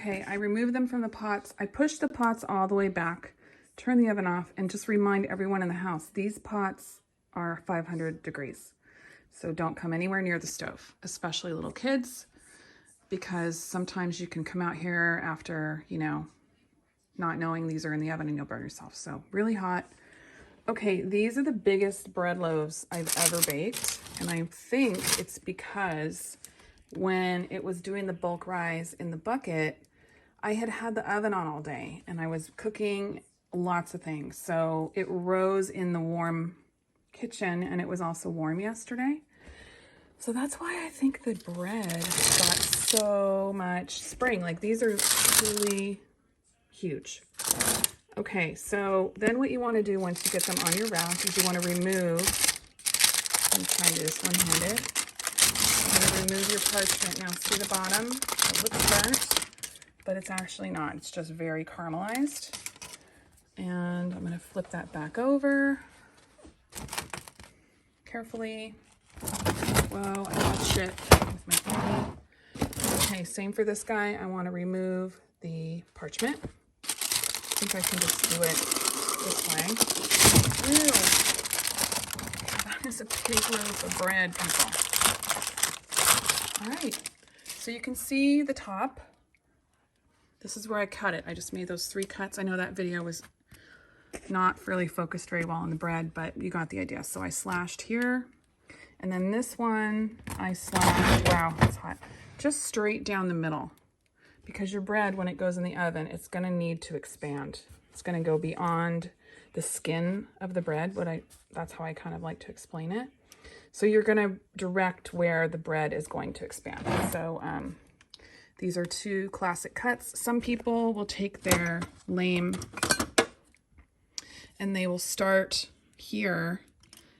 Okay, I removed them from the pots. I pushed the pots all the way back, turn the oven off, and just remind everyone in the house, these pots are 500 degrees. So don't come anywhere near the stove, especially little kids, because sometimes you can come out here after, you know, not knowing these are in the oven and you'll burn yourself. So really hot. Okay, these are the biggest bread loaves I've ever baked. And I think it's because when it was doing the bulk rise in the bucket, I had the oven on all day and I was cooking lots of things. So it rose in the warm kitchen and it was also warm yesterday. So that's why I think the bread got so much spring. Like these are truly huge. Okay, so then what you want to do once you get them on your rack is you want to remove, I'm trying to just one-handed, you're going to remove your parchment. Now see the bottom? It looks burnt, but it's actually not. It's just very caramelized. And I'm going to flip that back over carefully. Whoa, I touched it with my phone. Okay, same for this guy. I want to remove the parchment. I think I can just do it this way. Ew. That is a big loaf of bread, people. All right, so you can see the top. This is where I cut it. I just made those 3 cuts. I know that video was not really focused very well on the bread, but you got the idea. So I slashed here. And then this one, I slashed, wow, it's hot, just straight down the middle. Because your bread, when it goes in the oven, it's going to need to expand. It's going to go beyond the skin of the bread. That's how I kind of like to explain it. So you're going to direct where the bread is going to expand. So these are 2 classic cuts. Some people will take their lame and they will start here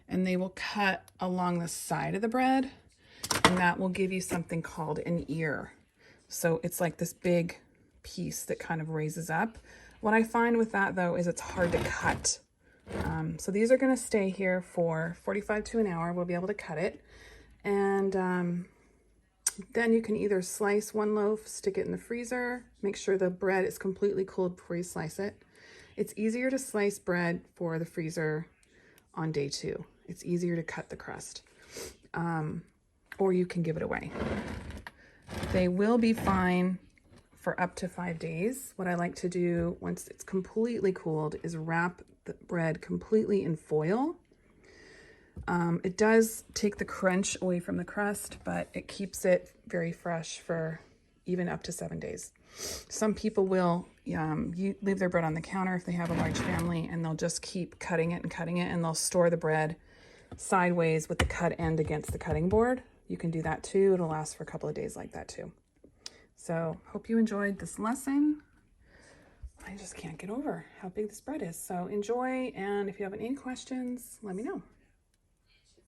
and they will cut along the side of the bread, and that will give you something called an ear. So it's like this big piece that kind of raises up. What I find with that though is it's hard to cut. So these are gonna stay here for 45 to an hour. We'll be able to cut it. And then you can either slice 1 loaf, stick it in the freezer, make sure the bread is completely cooled before you slice it. It's easier to slice bread for the freezer on day 2. It's easier to cut the crust. Or you can give it away. They will be fine for up to 5 days. What I like to do once it's completely cooled is wrap the bread completely in foil. It does take the crunch away from the crust, but it keeps it very fresh for even up to 7 days. Some people will leave their bread on the counter if they have a large family, and they'll just keep cutting it, and they'll store the bread sideways with the cut end against the cutting board. You can do that too. It'll last for a couple of days like that too. So hope you enjoyed this lesson. I just can't get over how big this bread is. So enjoy, and if you have any questions, let me know.